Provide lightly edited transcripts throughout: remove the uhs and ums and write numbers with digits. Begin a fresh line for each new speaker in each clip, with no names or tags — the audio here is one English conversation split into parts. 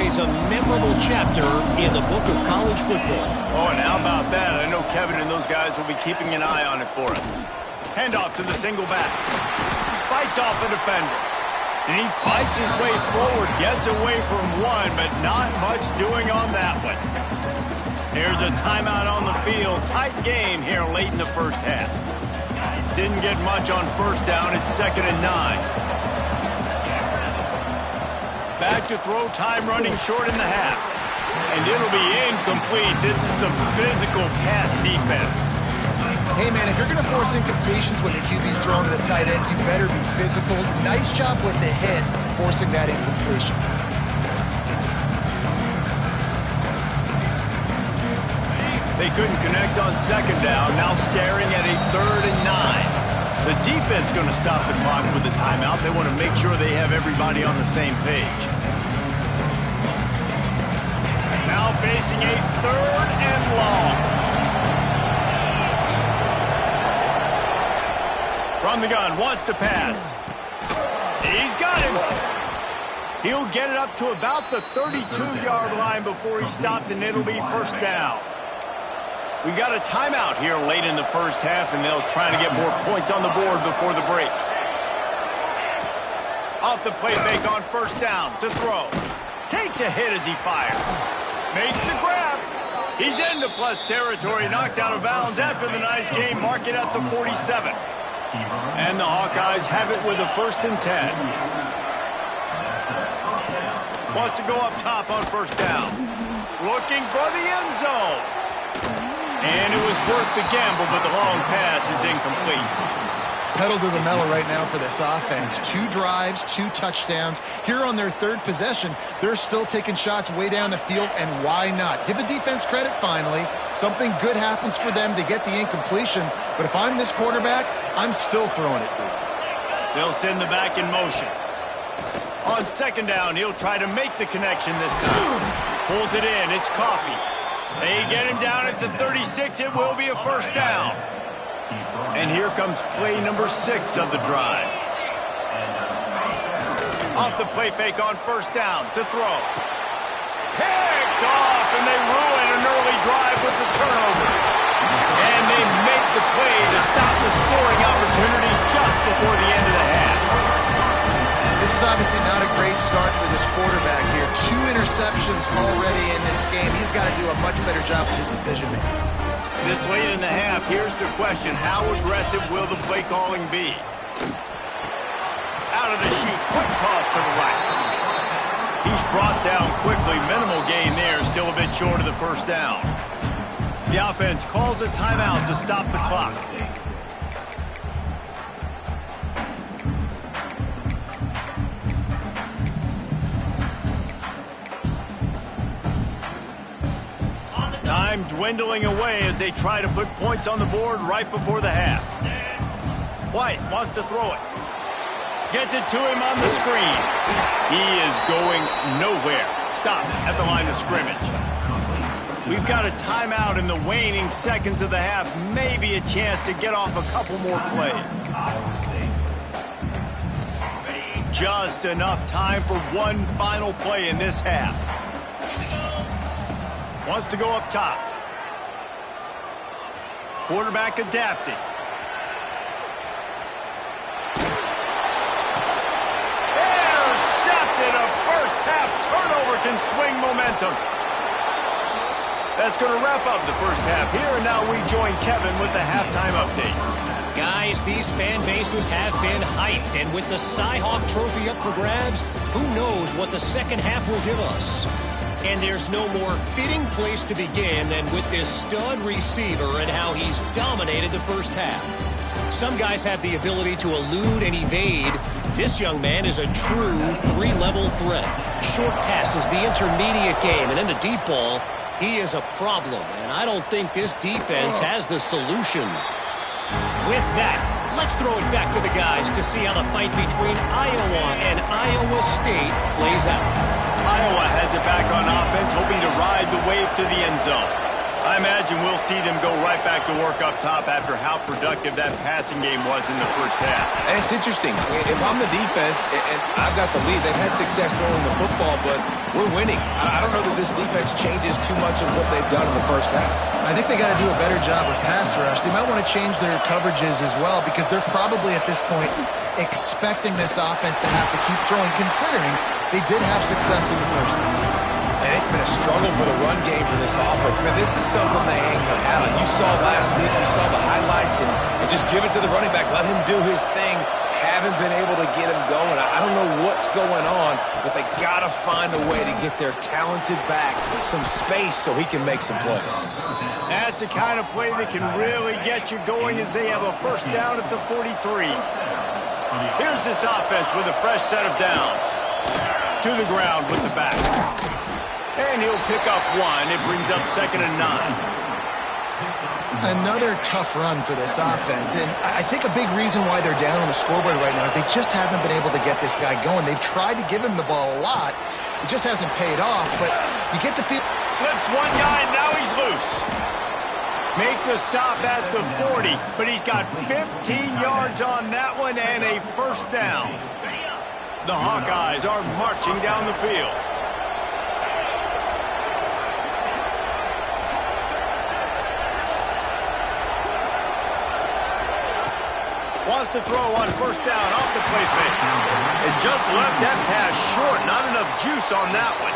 is a memorable chapter in the book of college football.
Oh, and how about that? I know Kevin and those guys will be keeping an eye on it for us. Handoff to the single back. Fights off a defender. And he fights his way forward, gets away from one, but not much doing on that one. Here's a timeout on the field. Tight game here late in the first half. Didn't get much on first down. It's 2nd and 9. Back to throw, time running short in the half. And it'll be incomplete. This is some physical pass defense.
Hey, man, if you're going to force incompletions when the QB's throwing to the tight end, you better be physical. Nice job with the hit, forcing that incompletion.
They couldn't connect on 2nd down. Now staring at a 3rd and 9. The defense going to stop the clock with a timeout. They want to make sure they have everybody on the same page. Now facing a 3rd and long. From the gun, wants to pass. He's got him. He'll get it up to about the 32-yard line before he stopped, and it'll be 1st down. We got a timeout here late in the first half, and they'll try to get more points on the board before the break. Off the play fake on 1st down to throw. Takes a hit as he fires. Makes the grab. He's into plus territory, knocked out of bounds after the nice game. Mark it at the 47. And the Hawkeyes have it with a 1st and 10. Wants to go up top on 1st down. Looking for the end zone. And it was worth the gamble, but the long pass is incomplete.
Pedal to the metal right now for this offense. 2 drives, 2 touchdowns. Here on their 3rd possession, they're still taking shots way down the field, and why not? Give the defense credit finally. Something good happens for them to get the incompletion, but if I'm this quarterback, I'm still throwing it deep.
They'll send the back in motion. On 2nd down, he'll try to make the connection this time. Pulls it in. It's Coffee. They get him down at the 36. It will be a 1st down. And here comes play number 6 of the drive. Off the play fake on 1st down to throw. Picked off, and they ruin an early drive with the turnover. And they make the play to stop the scoring opportunity just before the end of the half.
This is obviously not a great start for this quarterback here. 2 interceptions already in this game. He's got to do a much better job with his decision-making.
This late in the half, here's the question. How aggressive will the play calling be? Out of the chute, quick toss to the right. He's brought down quickly. Minimal gain there, still a bit short of the 1st down. The offense calls a timeout to stop the clock. Time dwindling away as they try to put points on the board right before the half. White wants to throw it. Gets it to him on the screen. He is going nowhere. Stop at the line of scrimmage. We've got a timeout in the waning seconds of the half. Maybe a chance to get off a couple more plays. Just enough time for one final play in this half. Wants to go up top. Quarterback adapting. Intercepted. A first-half turnover can swing momentum. That's going to wrap up the first half here, and now we join Kevin with the halftime update.
Guys, these fan bases have been hyped, and with the Cy-Hawk Trophy up for grabs, who knows what the second half will give us. And there's no more fitting place to begin than with this stud receiver and how he's dominated the first half. Some guys have the ability to elude and evade. This young man is a true 3-level threat. Short passes, the intermediate game, and then the deep ball. He is a problem, and I don't think this defense has the solution. With that, let's throw it back to the guys to see how the fight between Iowa and Iowa State plays out.
Iowa has it back on offense, hoping to ride the wave to the end zone. I imagine we'll see them go right back to work up top after how productive that passing game was in the first half.
And it's interesting. If I'm the defense and I've got the lead, they've had success throwing the football, but we're winning. I don't know that this defense changes too much of what they've done in the first half.
I think they got to do a better job with pass rush. They might want to change their coverages as well because they're probably at this point expecting this offense to have to keep throwing, considering they did have success in the first half.
And it's been a struggle for the run game for this offense. Man, this is something they hang their hat on. You saw last week, you saw the highlights, and just give it to the running back. Let him do his thing. Haven't been able to get him going. I don't know what's going on, but they got to find a way to get their talented back some space so he can make some plays.
That's the kind of play that can really get you going as they have a first down at the 43. Here's this offense with a fresh set of downs. To the ground with the back. And he'll pick up one. It brings up 2nd and 9.
Another tough run for this offense, and I think a big reason why they're down on the scoreboard right now is they just haven't been able to get this guy going. They've tried to give him the ball a lot. It just hasn't paid off, but you get the feel.
Slips one guy, and now he's loose. Make the stop at the 40, but he's got 15 yards on that one and a first down. The Hawkeyes are marching down the field. Wants to throw on first down off the play fake. And just left that pass short. Not enough juice on that one.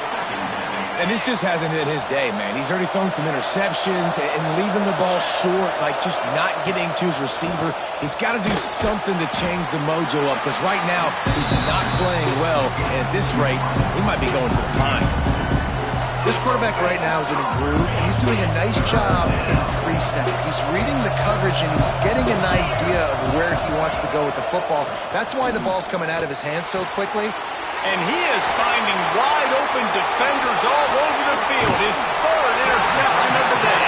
And this just hasn't hit his day, man. He's already thrown some interceptions and leaving the ball short, like just not getting to his receiver. He's got to do something to change the mojo up because right now he's not playing well. And at this rate, he might be going to the pine.
This quarterback right now is in a groove, and he's doing a nice job in pre-snap. He's reading the coverage, and he's getting an idea of where he wants to go with the football. That's why the ball's coming out of his hands so quickly.
And he is finding wide-open defenders all over the field. His 3rd interception of the day.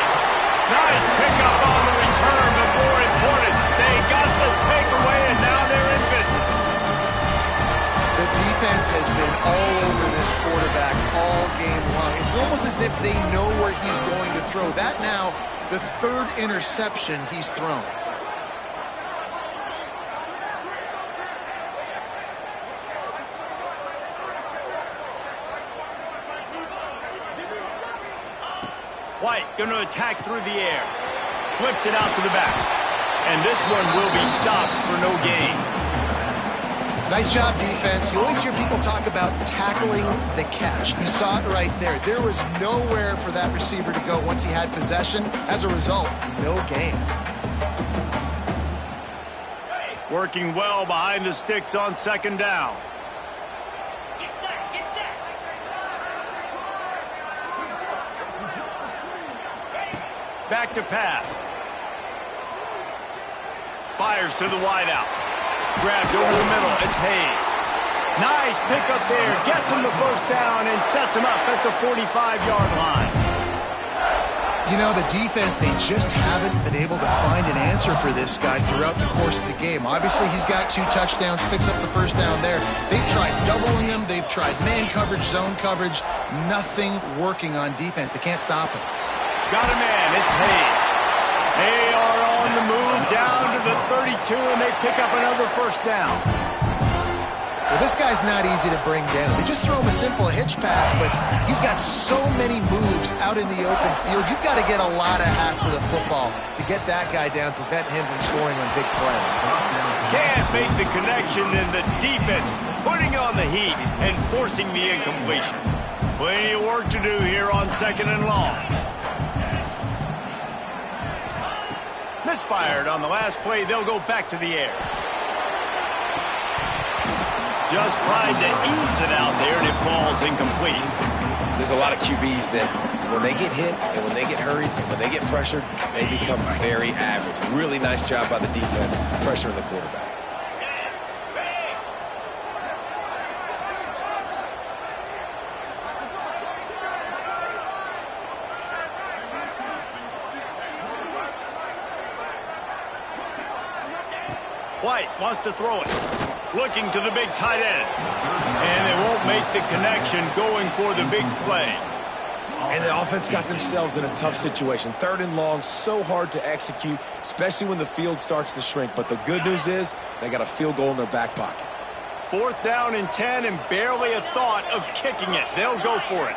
Nice pickup on the return, but more important, they got the takeaway, and now they're in business.
The defense has been all over this quarterback all game long. It's almost as if they know where he's going to throw. That now, the 3rd interception he's thrown.
White going to attack through the air. Flips it out to the back. And this one will be stopped for no gain.
Nice job, defense. You always hear people talk about tackling the catch. You saw it right there. There was nowhere for that receiver to go once he had possession. As a result, no gain.
Working well behind the sticks on 2nd down. Back to pass. Fires to the wideout. Grabbed over the middle. It's Hayes. Nice pickup there. Gets him the first down and sets him up at the 45-yard line.
You know, the defense, they just haven't been able to find an answer for this guy throughout the course of the game. Obviously, he's got 2 touchdowns, picks up the first down there. They've tried doubling him. They've tried man coverage, zone coverage. Nothing working on defense. They can't stop him.
Got a man. It's Hayes. They are on the move down to the 32, and they pick up another first down.
Well, this guy's not easy to bring down. They just throw him a simple hitch pass, but he's got so many moves out in the open field. You've got to get a lot of hats to the football to get that guy down, prevent him from scoring on big plays.
Can't make the connection, and the defense putting on the heat and forcing the incompletion. Plenty of work to do here on 2nd and long. Misfired on the last play. They'll go back to the air. Just tried to ease it out there, and it falls incomplete.
There's a lot of QBs that when they get hit and when they get hurried and when they get pressured, they become very average. Really nice job by the defense pressuring the quarterback.
White wants to throw it. Looking to the big tight end. And they won't make the connection going for the big play.
And the offense got themselves in a tough situation. 3rd and long, so hard to execute, especially when the field starts to shrink. But the good news is they got a field goal in their back pocket.
4th down and 10 and barely a thought of kicking it. They'll go for it.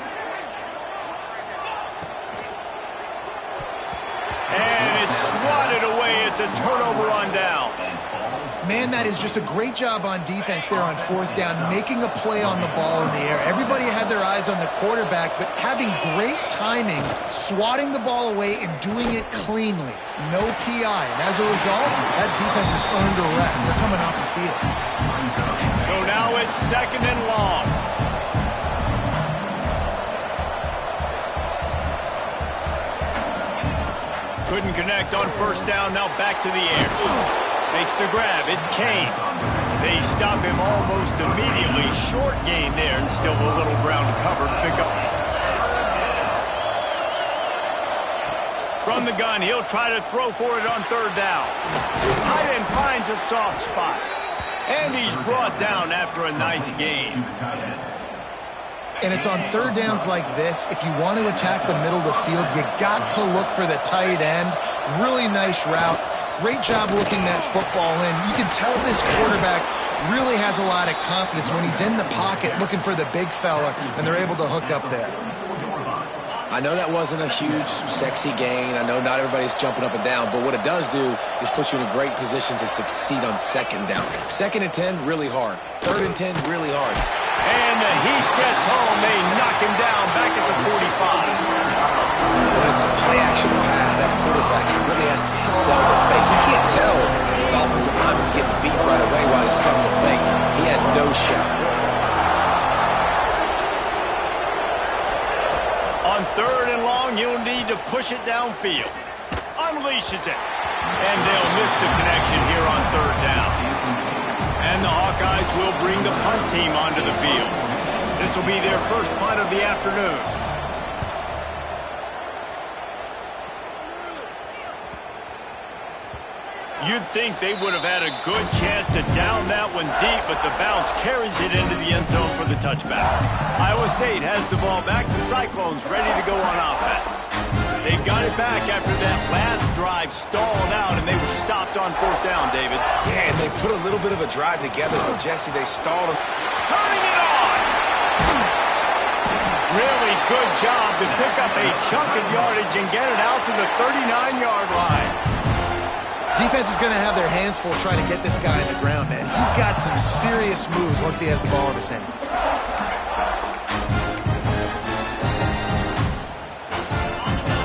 And it's swatted away. It's a turnover on downs.
Man, that is just a great job on defense there on 4th down, making a play on the ball in the air. Everybody had their eyes on the quarterback, but having great timing, swatting the ball away and doing it cleanly. No PI. And as a result, that defense has earned a rest. They're coming off the field.
So now it's 2nd and long. Couldn't connect on 1st down. Now back to the air. Makes the grab. It's Kane. They stop him almost immediately. Short gain there and still a little ground to cover to pick up. From the gun, he'll try to throw for it on 3rd down. Tight end finds a soft spot. And he's brought down after a nice gain.
And it's on 3rd downs like this. If you want to attack the middle of the field, you got to look for the tight end. Really nice route. Great job looking that football in. You can tell this quarterback really has a lot of confidence when he's in the pocket looking for the big fella, and they're able to hook up there.
I know that wasn't a huge, sexy gain. I know not everybody's jumping up and down, but what it does do is put you in a great position to succeed on 2nd down. 2nd and 10, really hard. 3rd and 10, really hard.
And the heat gets home. They knock him down back at the 45.
When it's a play-action pass, that quarterback really has to sell the fake. You can't tell his offensive lineman's getting beat right away while he's selling the fake. He had no shot.
On 3rd and long, you'll need to push it downfield. Unleashes it. And they'll miss the connection here on 3rd down. And the Hawkeyes will bring the punt team onto the field. This will be their first punt of the afternoon. You'd think they would have had a good chance to down that one deep, but the bounce carries it into the end zone for the touchback. Iowa State has the ball back. The Cyclones ready to go on offense. They've got it back after that last drive stalled out, and they were stopped on 4th down, David.
Yeah, and they put a little bit of a drive together, but Jesse, they stalled him.
Turning it on! Really good job to pick up a chunk of yardage and get it out to the 39-yard line.
Defense is going to have their hands full trying to get this guy on the ground, man. He's got some serious moves once he has the ball in his hands.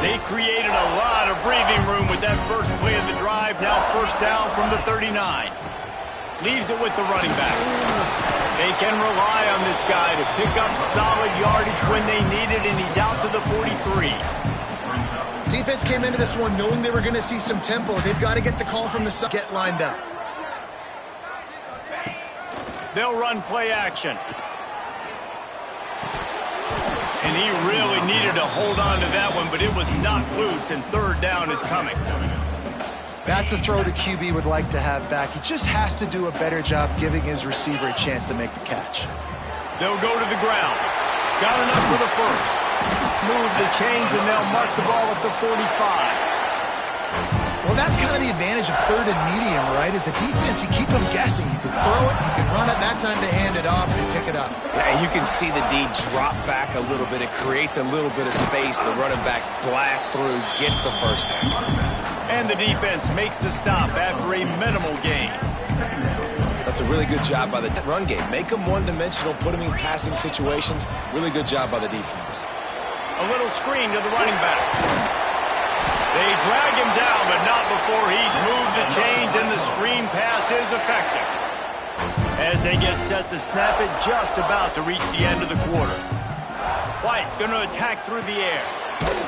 They created a lot of breathing room with that first play of the drive. Now 1st down from the 39. Leaves it with the running back. They can rely on this guy to pick up solid yardage when they need it, and he's out to the 43.
Defense came into this one knowing they were going to see some tempo. They've got to get the call from the side. Get lined up.
They'll run play action. And he really needed to hold on to that one, but it was knocked loose, and 3rd down is coming.
That's a throw the QB would like to have back. He just has to do a better job giving his receiver a chance to make the catch.
They'll go to the ground. Got enough for the first. Move the chains, and they'll mark the ball at the 45.
Well, that's kind of the advantage of 3rd and medium, right? Is the defense, you keep them guessing. You can throw it, you can run it. That time they hand it off and pick it up.
Yeah, and you can see the D drop back a little bit. It creates a little bit of space. The running back blasts through, gets the 1st down.
And the defense makes the stop after a minimal gain.
That's a really good job by the run game. Make them one-dimensional, put them in passing situations. Really good job by the defense.
A little screen to the running back. They drag him down, but not before he's moved the chains, and the screen pass is effective. As they get set to snap it, just about to reach the end of the quarter. White going to attack through the air.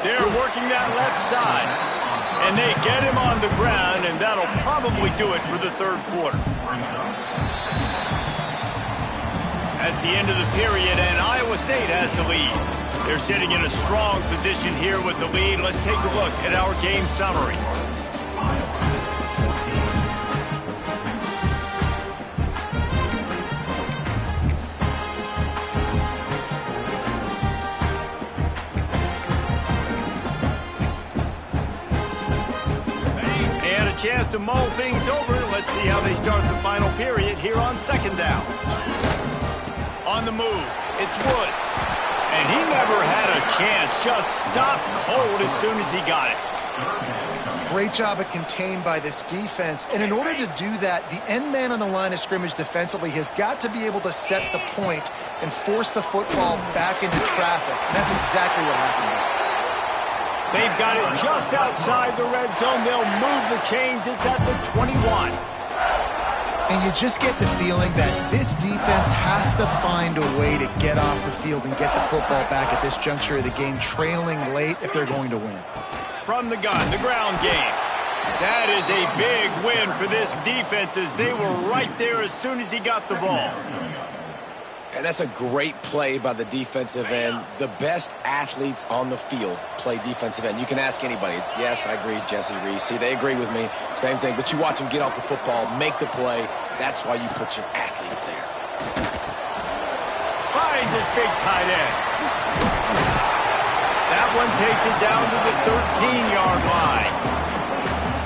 They're working that left side. And they get him on the ground, and that'll probably do it for the 3rd quarter. That's the end of the period, and Iowa State has the lead. They're sitting in a strong position here with the lead. Let's take a look at our game summary. Chance to mull things over. let's see how they start the final period here on second down. On the move, it's Woods. And he never had a chance, just stopped cold as soon as he got it.
Great job of contained by this defense. And in order to do that, the end man on the line of scrimmage defensively has got to be able to set the point and force the football back into traffic. And that's exactly what happened there.
They've got it just outside the red zone. They'll move the chains. It's at the 21.
And you just get the feeling that this defense has to find a way to get off the field and get the football back at this juncture of the game, trailing late if they're going to win.
From the gun, the ground game. That is a big win for this defense as they were right there as soon as he got the ball.
And that's a great play by the defensive end. The best athletes on the field play defensive end. You can ask anybody. Yes, I agree, Jesse Reese. See, they agree with me. Same thing. But you watch them get off the football, make the play. That's why you put your athletes there.
Finds his big tight end. That one takes it down to the 13-yard line.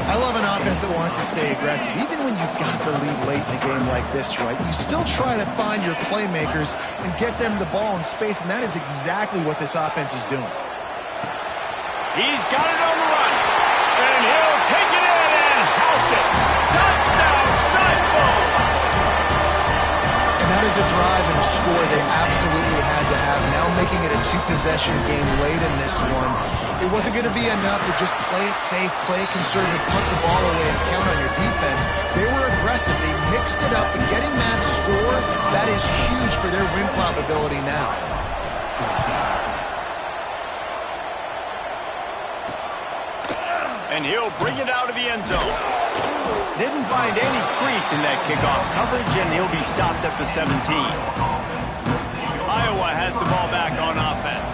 I love an offense that wants to stay aggressive. Even when you've got the lead late in a game like this, right, you still try to find your playmakers and get them the ball in space, and that is exactly what this offense is doing.
He's got it on the run, and he'll take it in and house it. Touchdown, Cyclones!
And that is a drive and a score they absolutely had to have. Now making it a two-possession game late in this one. It wasn't going to be enough to just play it safe, play it conservative, punt the ball away, and count on your defense. They were aggressive. They mixed it up, and getting that score, that is huge for their win probability now.
And he'll bring it out of the end zone. Didn't find any crease in that kickoff coverage, and he'll be stopped at the 17. Iowa has the ball back on offense.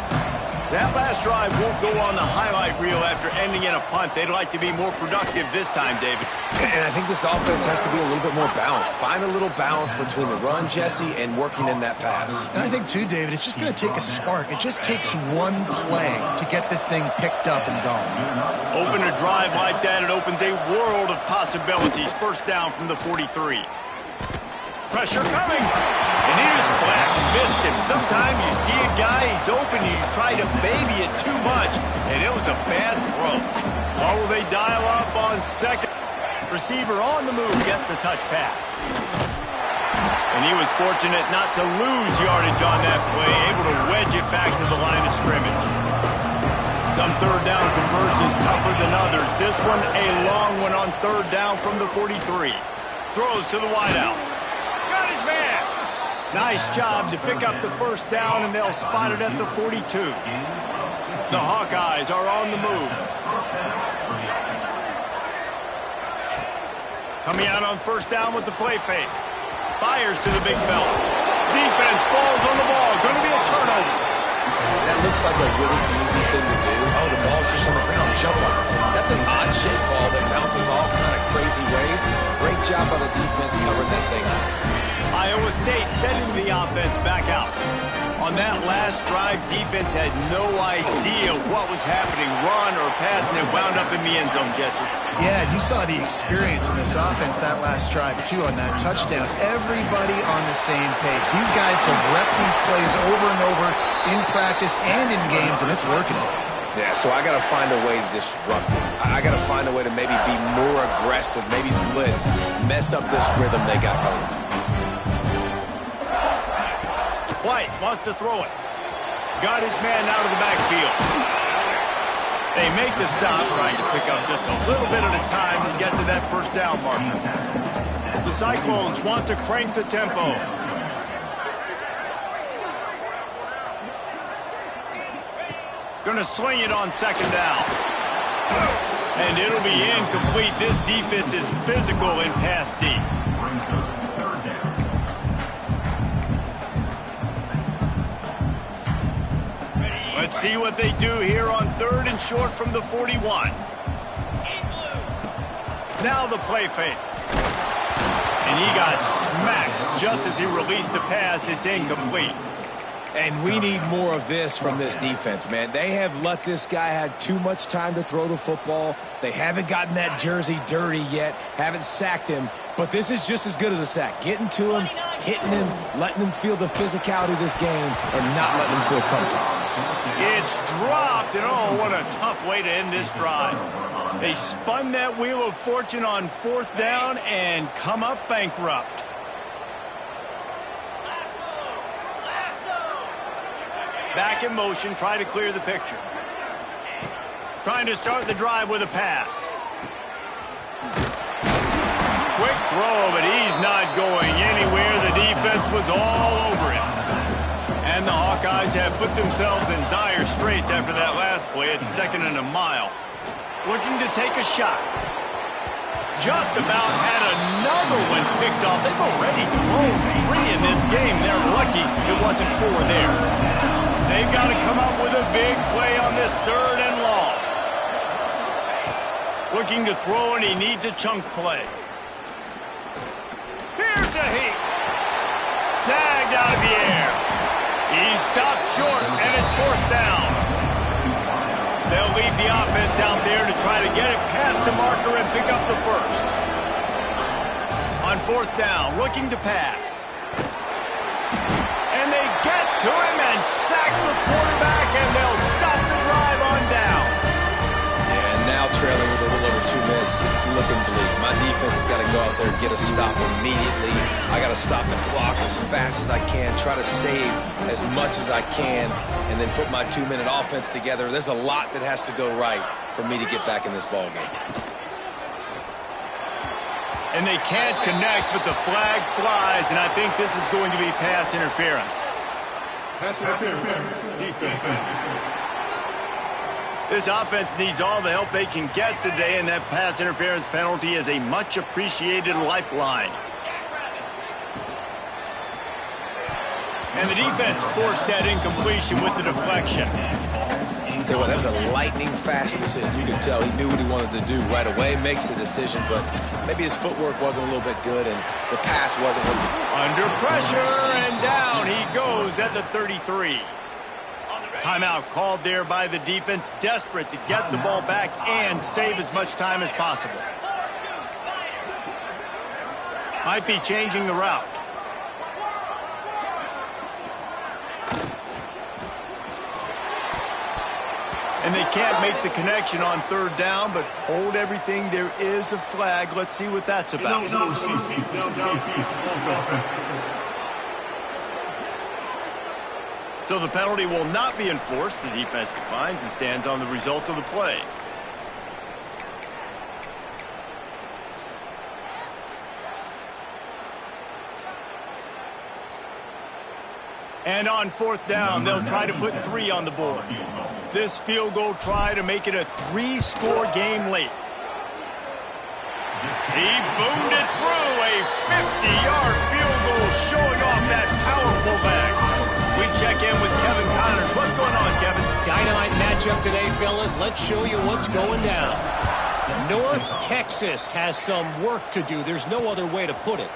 That last drive won't go on the highlight reel after ending in a punt. They'd like to be more productive this time, David.
And I think this offense has to be a little bit more balanced. Find a little balance between the run, Jesse, and working in that pass.
And I think, too, David, it's just going to take a spark. It just takes one play to get this thing picked up and going.
Open a drive like that, it opens a world of possibilities. First down from the 43. Pressure coming. And he was flat. Missed him. Sometimes you see a guy, he's open, and you try to baby it too much, and it was a bad throw. Oh, they dial up on second. Receiver on the move gets the touch pass. And he was fortunate not to lose yardage on that play, able to wedge it back to the line of scrimmage. Some third down conversions tougher than others. This one a long one on third down from the 43. Throws to the wideout. Got his man. Nice job to pick up the first down, and they'll spot it at the 42. The Hawkeyes are on the move. Coming out on first down with the play fake. Fires to the big fella. Defense falls on the ball. Going to be a turnover.
That looks like a really easy thing to do. Oh, the ball's just on the ground. Jump on it. That's an odd-shaped ball that bounces all kind of crazy ways. Great job by the defense covering that thing up.
Iowa State sending the offense back out. On that last drive, defense had no idea what was happening, run or pass, and it wound up in the end zone, Jesse.
Yeah, you saw the experience in this offense that last drive, too, on that touchdown. Everybody on the same page. These guys have repped these plays over and over in practice and in games, and it's working.
Yeah, so I got to find a way to disrupt it. I got to find a way to maybe be more aggressive, maybe blitz, mess up this rhythm they got going.
White wants to throw it. Got his man out of the backfield. They make the stop, trying to pick up just a little bit at a time to get to that first down marker. The Cyclones want to crank the tempo. Going to swing it on second down. And it'll be incomplete. This defense is physical in pass deep. Let's see what they do here on third and short from the 41. Now the play fake. And he got smacked just as he released the pass. It's incomplete.
And we need more of this from this defense, man. They have let this guy have too much time to throw the football. They haven't gotten that jersey dirty yet, haven't sacked him. But this is just as good as a sack. Getting to him, hitting him, letting him feel the physicality of this game, and not letting him feel comfortable.
It's dropped, and oh, what a tough way to end this drive. They spun that wheel of fortune on 4th down and come up bankrupt. Back in motion, try to clear the picture. Trying to start the drive with a pass. Quick throw, but he's not going anywhere. The defense was all over him. And the Hawkeyes have put themselves in dire straits after that last play. It's 2nd and a mile. Looking to take a shot. Just about had another one picked off. They've already thrown 3 in this game. They're lucky it wasn't 4 there. They've got to come up with a big play on this 3rd and long. Looking to throw, and he needs a chunk play. Here's a heat. Snagged out of the air. He stopped short, and it's 4th down. They'll lead the offense out there to try to get it past the marker and pick up the first. On 4th down, looking to pass. And they get to him and sack the quarterback, and they'll stop the drive on down.
And now trailing with a little over 2 minutes, it's looking bleak. My defense has got to go out there and get a stop immediately. I got to stop the clock as fast as I can, try to save as much as I can, and then put my 2-minute offense together. There's a lot that has to go right for me to get back in this ball game.
And they can't connect, but the flag flies, and I think this is going to be pass interference.
Pass interference. Defense.
This offense needs all the help they can get today, and that pass interference penalty is a much-appreciated lifeline. And the defense forced that incompletion with the deflection.
Tell you what, that was a lightning-fast decision. You could tell he knew what he wanted to do right away, makes the decision, but maybe his footwork wasn't a little bit good, and the pass wasn't.
Under pressure, and down he goes at the 33. Timeout called there by the defense, desperate to get the ball back and save as much time as possible. Might be changing the route. And they can't make the connection on 3rd down, but hold everything. There is a flag. Let's see what that's about. So the penalty will not be enforced. The defense declines and stands on the result of the play. And on 4th down, they'll try to put 3 on the board. This field goal try to make it a 3-score game late. He boomed it through, a 50-yard field goal showing off that powerful back. We check in with Kevin Connors. What's going on, Kevin?
Dynamite matchup today, fellas. Let's show you what's going down. North Texas has some work to do. There's no other way to put it.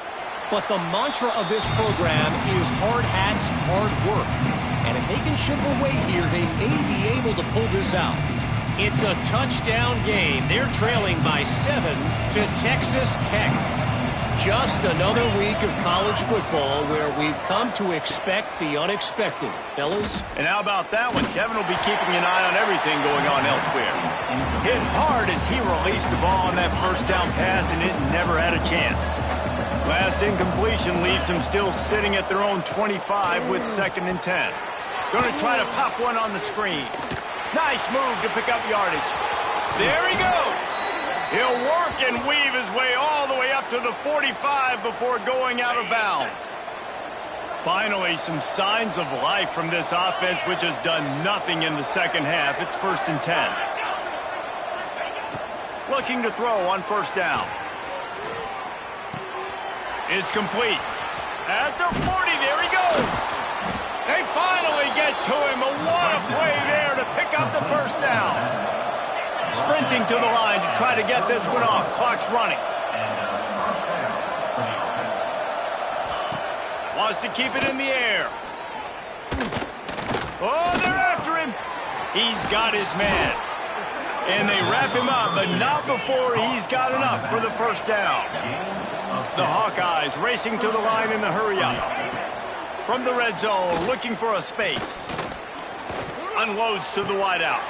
But the mantra of this program is hard hats, hard work. And if they can chip away here, they may be able to pull this out. It's a touchdown game. They're trailing by 7 to Texas Tech. Just another week of college football where we've come to expect the unexpected. Fellas?
And how about that one? Kevin will be keeping an eye on everything going on elsewhere. Hit hard as he released the ball on that 1st down pass, and it never had a chance. Last incompletion leaves them still sitting at their own 25 with 2nd and 10. Going to try to pop one on the screen. Nice move to pick up yardage. There he goes. He'll work and weave his way all the way up to the 45 before going out of bounds. Finally, some signs of life from this offense, which has done nothing in the 2nd half. It's 1st and 10. Looking to throw on 1st down. It's complete. At the 40, there he goes. They finally get to him. What a play there to pick up the 1st down. Sprinting to the line to try to get this one off. Clock's running. Wants to keep it in the air. Oh, they're after him. He's got his man. And they wrap him up, but not before he's got enough for the first down. The Hawkeyes racing to the line in the hurry-up. From the red zone, looking for a space. Unloads to the wideout.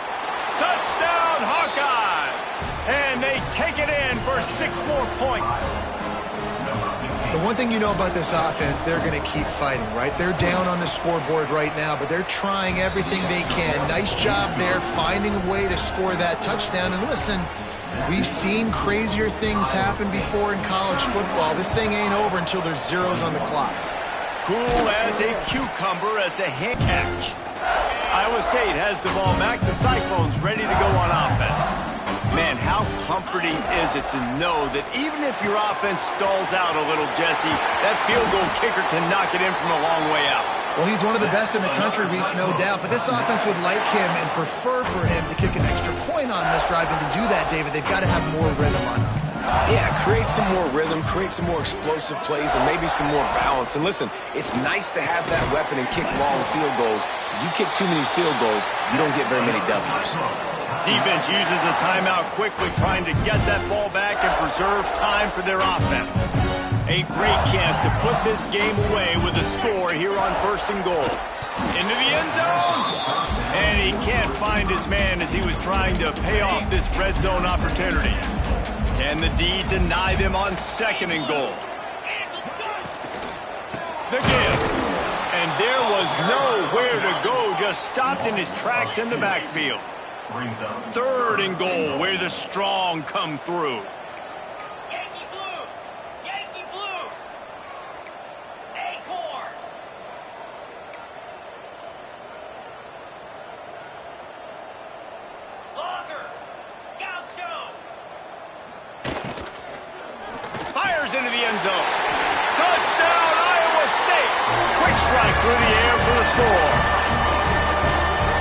Touchdown, Hawkeyes! And they take it in for 6 more points.
The one thing you know about this offense, they're going to keep fighting, right? They're down on the scoreboard right now, but they're trying everything they can. Nice job there, finding a way to score that touchdown. And listen, we've seen crazier things happen before in college football. This thing ain't over until there's zeros on the clock.
Cool as a cucumber as the hand catch. Iowa State has the ball back. The Cyclones ready to go on offense. Man, how comforting is it to know that even if your offense stalls out a little, Jesse, that field goal kicker can knock it in from a long way out.
Well, he's one of the best in the country, Reese, no doubt. But this offense would like him and prefer for him to kick an extra point on this drive. And to do that, David, they've got to have more rhythm on offense.
Yeah, create some more rhythm, create some more explosive plays, and maybe some more balance. And listen, it's nice to have that weapon and kick long field goals. You kick too many field goals, you don't get very many W's.
Defense uses a timeout quickly, trying to get that ball back and preserve time for their offense. A great chance to put this game away with a score here on 1st and goal. Into the end zone. And he can't find his man as he was trying to pay off this red zone opportunity. Can the D deny them on 2nd and goal? The give. And there was nowhere to go, just stopped in his tracks in the backfield. 3rd and goal, where the strong come through.
Yankee blue! Yankee blue! Acorn! Longer! Gaucho!
Fires into the end zone. Touchdown, Iowa State! Quick strike through the air for the score.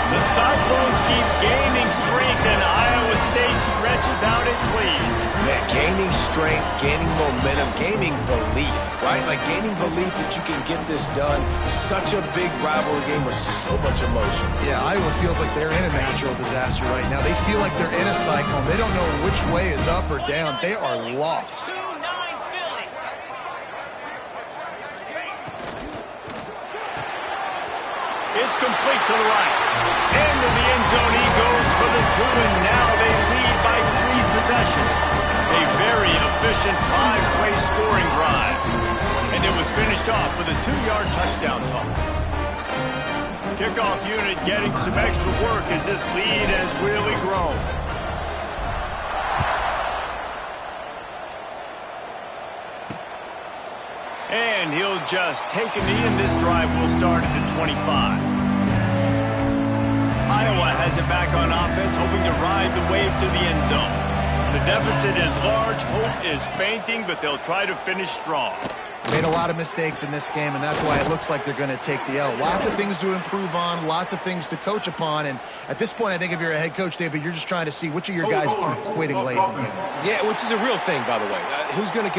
The Cyclones keep gaining strength, and Iowa State stretches out its lead.
Man, gaining strength, gaining momentum, gaining belief, right? Like gaining belief that you can get this done. Such a big rivalry game with so much emotion.
Yeah, Iowa feels like they're in a natural disaster right now. They feel like they're in a cyclone. They don't know which way is up or down. They are lost.
2-9 Philly!
It's complete to the right. Into the end zone he goes for the 2, and now they lead by 3 possessions. A very efficient 5-play scoring drive. And it was finished off with a 2-yard touchdown toss. Kickoff unit getting some extra work as this lead has really grown. And he'll just take a knee, and this drive will start at the 25. Iowa has it back on offense, hoping to ride the wave to the end zone. The deficit is large, hope is fainting, but they'll try to finish strong.
Made a lot of mistakes in this game, and that's why it looks like they're going to take the L. Lots of things to improve on, lots of things to coach upon, and at this point, I think if you're a head coach, David, you're just trying to see which of your guys are quitting late in the game.
Yeah, which is a real thing, by the way. Who's going to